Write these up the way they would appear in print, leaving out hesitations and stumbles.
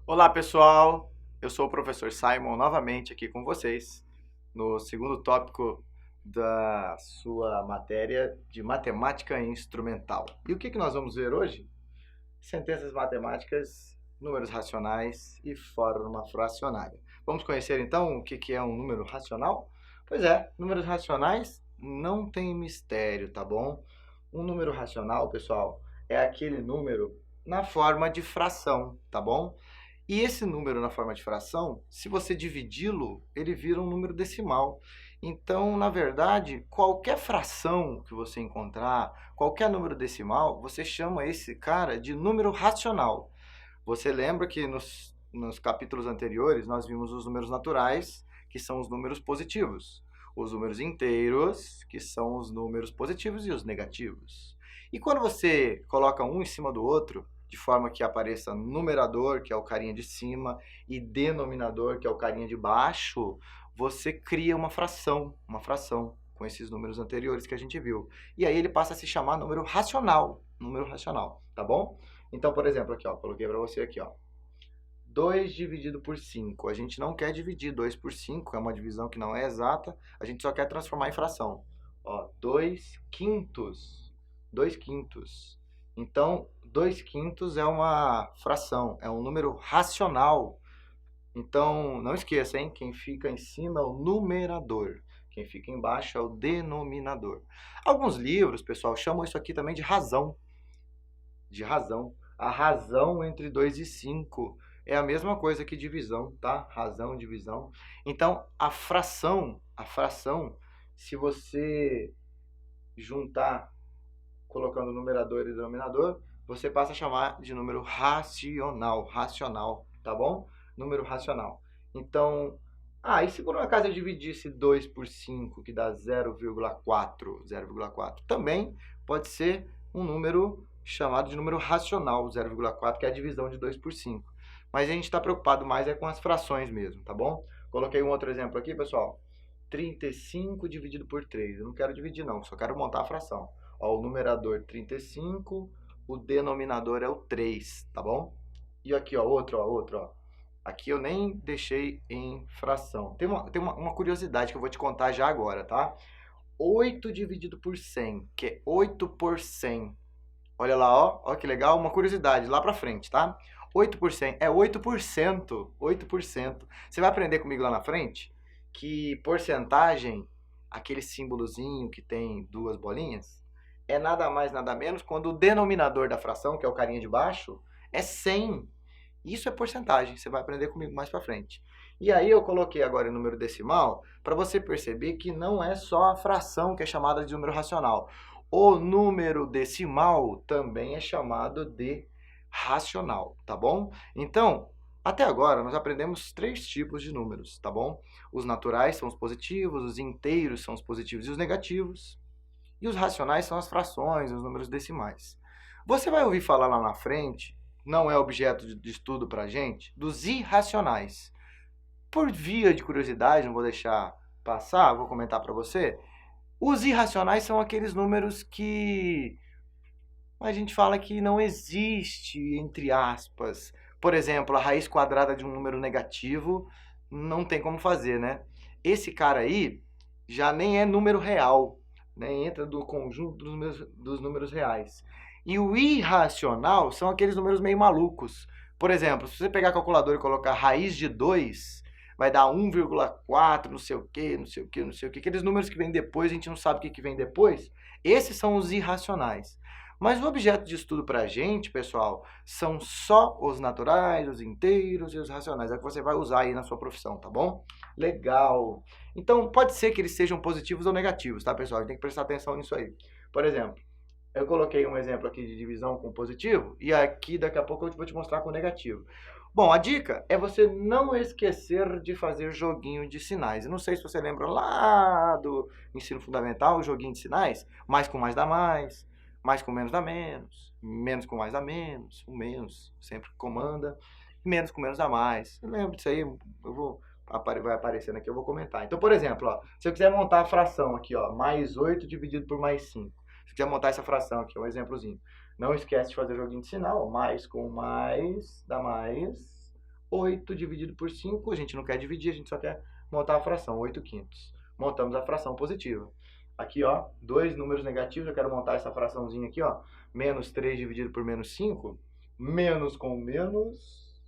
Olá pessoal, eu sou o professor Simon novamente aqui com vocês no segundo tópico da sua matéria de matemática instrumental. E o que nós vamos ver hoje? Sentenças matemáticas, números racionais e forma fracionária. Vamos conhecer então o que é um número racional? Pois é, números racionais não tem mistério, tá bom? Um número racional, pessoal, é aquele número na forma de fração, tá bom? E esse número na forma de fração, se você dividi-lo, ele vira um número decimal. Então, na verdade, qualquer fração que você encontrar, qualquer número decimal, você chama esse cara de número racional. Você lembra que nos capítulos anteriores nós vimos os números naturais, que são os números positivos. Os números inteiros, que são os números positivos e os negativos. E quando você coloca um em cima do outro, de forma que apareça numerador, que é o carinha de cima, e denominador, que é o carinha de baixo, você cria uma fração com esses números anteriores que a gente viu. E aí ele passa a se chamar número racional, tá bom? Então, por exemplo, aqui, ó, coloquei para você aqui, ó, 2 dividido por 5. A gente não quer dividir 2 por 5, é uma divisão que não é exata, a gente só quer transformar em fração. Ó, 2 quintos. 2 quintos. Então, 2 quintos é uma fração, é um número racional. Então, não esqueça, hein? Quem fica em cima é o numerador, quem fica embaixo é o denominador. Alguns livros, pessoal, chamam isso aqui também de razão. A razão entre 2 e 5 é a mesma coisa que divisão, tá? Razão, divisão. Então, a fração, se você juntar colocando numerador e denominador, você passa a chamar de número racional, tá bom? Número racional. Então, e se por um acaso eu dividisse 2 por 5, que dá 0,4, também pode ser um número chamado de número racional, 0,4, que é a divisão de 2 por 5. Mas a gente está preocupado mais com as frações mesmo, tá bom? Coloquei um outro exemplo aqui, pessoal. 35 dividido por 3. Eu não quero dividir não, só quero montar a fração. Ó, o numerador 35, o denominador é o 3, tá bom? E aqui, ó, outro, ó. Aqui eu nem deixei em fração. Tem uma curiosidade que eu vou te contar já agora, tá? 8 dividido por 100, que é 8 por 100. Olha lá, ó que legal, uma curiosidade lá pra frente, tá? 8 por 100 é 8%, 8%. Você vai aprender comigo lá na frente que porcentagem, aquele símbolozinho que tem duas bolinhas, é nada mais, nada menos quando o denominador da fração, que é o carinha de baixo, é 100. Isso é porcentagem, você vai aprender comigo mais pra frente. E aí eu coloquei agora o número decimal para você perceber que não é só a fração que é chamada de número racional. O número decimal também é chamado de racional, tá bom? Então, até agora nós aprendemos 3 tipos de números, tá bom? Os naturais são os positivos, os inteiros são os positivos e os negativos. E os racionais são as frações, os números decimais. Você vai ouvir falar lá na frente, não é objeto de estudo para a gente, dos irracionais. Por via de curiosidade, não vou deixar passar, vou comentar para você. Os irracionais são aqueles números que a gente fala que não existe, entre aspas. Por exemplo, a raiz quadrada de um número negativo não tem como fazer, né? Esse cara aí já nem é número real, né? Entra do conjunto dos números reais. E o irracional são aqueles números meio malucos. Por exemplo, se você pegar a calculadora e colocar raiz de 2, vai dar 1,4, não sei o que. Aqueles números que vêm depois, a gente não sabe o que vem depois. Esses são os irracionais. Mas o objeto de estudo para a gente, pessoal, são só os naturais, os inteiros e os racionais. É o que você vai usar aí na sua profissão, tá bom? Legal! Então, pode ser que eles sejam positivos ou negativos, tá, pessoal? A gente tem que prestar atenção nisso aí. Por exemplo, eu coloquei um exemplo aqui de divisão com positivo e aqui daqui a pouco eu vou te mostrar com negativo. Bom, a dica é você não esquecer de fazer joguinho de sinais. Eu não sei se você lembra lá do ensino fundamental, o joguinho de sinais, mais com mais dá mais. mais com menos dá menos, menos com mais dá menos, o menos sempre comanda, menos com menos dá mais. Lembra disso aí? Vai aparecendo aqui, eu vou comentar. Então, por exemplo, ó, se eu quiser montar a fração aqui, ó, mais 8 dividido por mais 5. Se eu quiser montar essa fração aqui, um exemplozinho. Não esquece de fazer o joguinho de sinal, ó, mais com mais dá mais. 8 dividido por 5, a gente não quer dividir, a gente só quer montar a fração, 8 quintos. Montamos a fração positiva. Aqui, ó, dois números negativos, eu quero montar essa fraçãozinha aqui, ó. Menos 3 dividido por menos 5. Menos com menos.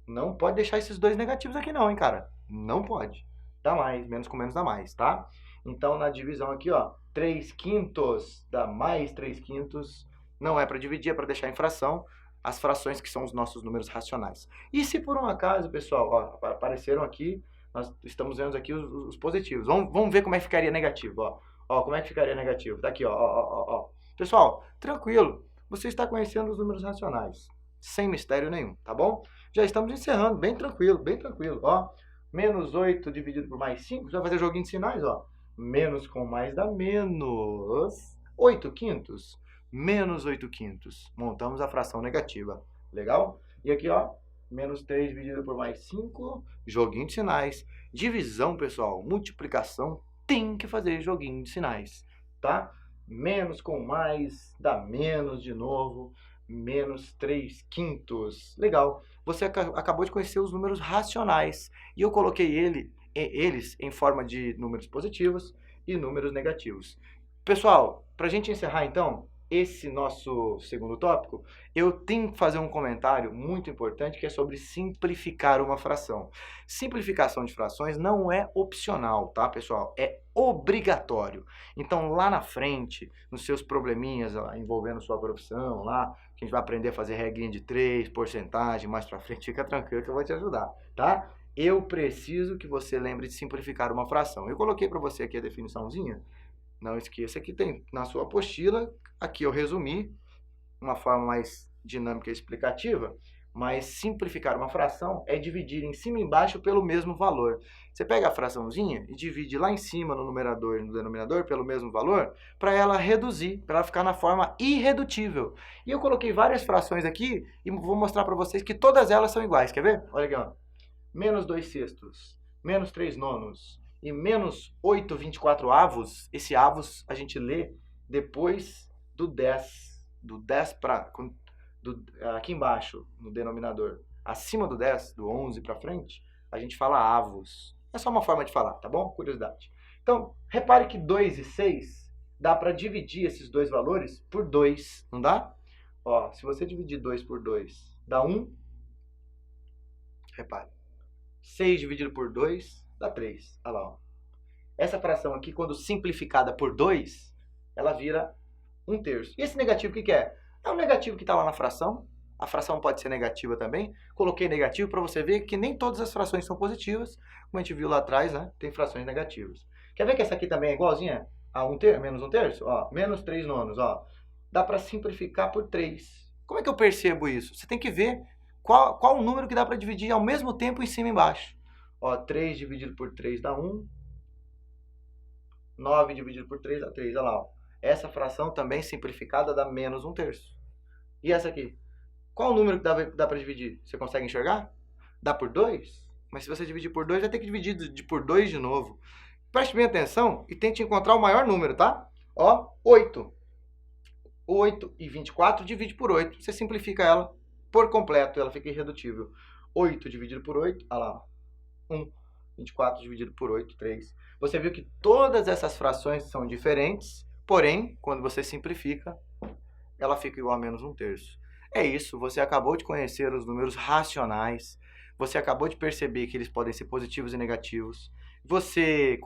Não pode deixar esses dois negativos aqui não, hein, cara. Não pode. Dá mais, menos com menos dá mais, tá? Então, na divisão aqui, ó, 3 quintos dá mais 3 quintos. Não é para dividir, é para deixar em fração. As frações que são os nossos números racionais. E se por um acaso, pessoal, ó, apareceram aqui, nós estamos vendo aqui os positivos. Vamos ver como é que ficaria negativo, ó. Ó, como é que ficaria negativo? Tá aqui, ó. Pessoal, tranquilo. Você está conhecendo os números racionais. Sem mistério nenhum, tá bom? Já estamos encerrando, bem tranquilo, ó. Menos 8 dividido por mais 5, você vai fazer joguinho de sinais, ó. Menos com mais dá menos 8 quintos. Menos 8 quintos. Montamos a fração negativa. Legal? E aqui, ó, menos 3 dividido por mais 5, joguinho de sinais. Divisão, pessoal, multiplicação, tem que fazer joguinho de sinais, tá? Menos com mais dá menos de novo, menos 3 quintos. Legal. Você acabou de conhecer os números racionais e eu coloquei eles em forma de números positivos e números negativos. Pessoal, para a gente encerrar então esse nosso segundo tópico, eu tenho que fazer um comentário muito importante que é sobre simplificar uma fração. Simplificação de frações não é opcional, tá, pessoal? É obrigatório. Então, lá na frente, nos seus probleminhas envolvendo sua profissão, lá, que a gente vai aprender a fazer regrinha de 3, porcentagem, mais pra frente, fica tranquilo que eu vou te ajudar, tá? Eu preciso que você lembre de simplificar uma fração. Eu coloquei para você aqui a definiçãozinha. Não esqueça que tem na sua apostila, aqui eu resumi, uma forma mais dinâmica e explicativa, mas simplificar uma fração é dividir em cima e embaixo pelo mesmo valor. Você pega a fraçãozinha e divide lá em cima no numerador e no denominador pelo mesmo valor, para ela reduzir, para ela ficar na forma irredutível. E eu coloquei várias frações aqui e vou mostrar para vocês que todas elas são iguais, quer ver? Olha aqui, ó. Menos 2 sextos, menos 3 nonos, e menos 8 24avos, esse avos a gente lê depois do 10. Do 10 para... Aqui embaixo, no denominador, acima do 10, do 11 para frente, a gente fala avos. É só uma forma de falar, tá bom? Curiosidade. Então, repare que 2 e 6, dá para dividir esses dois valores por 2, não dá? Ó, se você dividir 2 por 2, dá 1. Repare. 6 dividido por 2 dá 3. Olha lá, ó. Essa fração aqui, quando simplificada por 2, ela vira 1/3. E esse negativo, o que é? É o negativo que está lá na fração. A fração pode ser negativa também. Coloquei negativo para você ver que nem todas as frações são positivas. Como a gente viu lá atrás, né? Tem frações negativas. Quer ver que essa aqui também é igualzinha a menos 1/3? Ó, menos 3 nonos. Ó. Dá para simplificar por 3. Como é que eu percebo isso? Você tem que ver qual o número que dá para dividir ao mesmo tempo em cima e embaixo. Ó, 3 dividido por 3 dá 1. 9 dividido por 3 dá 3. Olha lá, ó. Essa fração também simplificada dá menos 1/3. E essa aqui? Qual o número que dá para dividir? Você consegue enxergar? Dá por 2? Mas se você dividir por 2, vai ter que dividir por 2 de novo. Preste bem atenção e tente encontrar o maior número, tá? Ó, 8. 8 e 24 divide por 8. Você simplifica ela por completo, ela fica irredutível. 8 dividido por 8, olha lá, 1. 24 dividido por 8, 3. Você viu que todas essas frações são diferentes, porém, quando você simplifica, ela fica igual a menos 1/3. É isso, você acabou de conhecer os números racionais, você acabou de perceber que eles podem ser positivos e negativos, você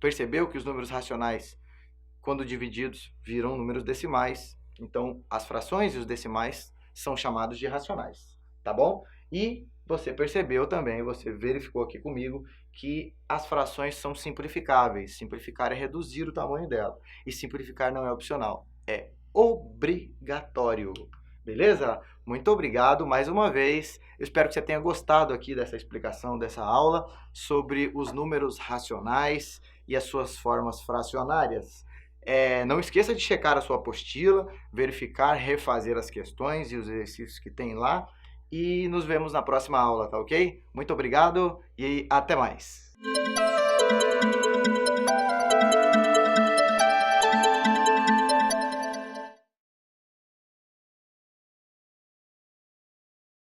percebeu que os números racionais, quando divididos, viram números decimais, então as frações e os decimais são chamados de racionais, tá bom? E você percebeu também, você verificou aqui comigo, que as frações são simplificáveis. Simplificar é reduzir o tamanho dela. E simplificar não é opcional, é obrigatório. Beleza? Muito obrigado mais uma vez. Eu espero que você tenha gostado aqui dessa explicação, dessa aula sobre os números racionais e as suas formas fracionárias. Não esqueça de checar a sua apostila, verificar, refazer as questões e os exercícios que tem lá. E nos vemos na próxima aula, tá ok? Muito obrigado e até mais!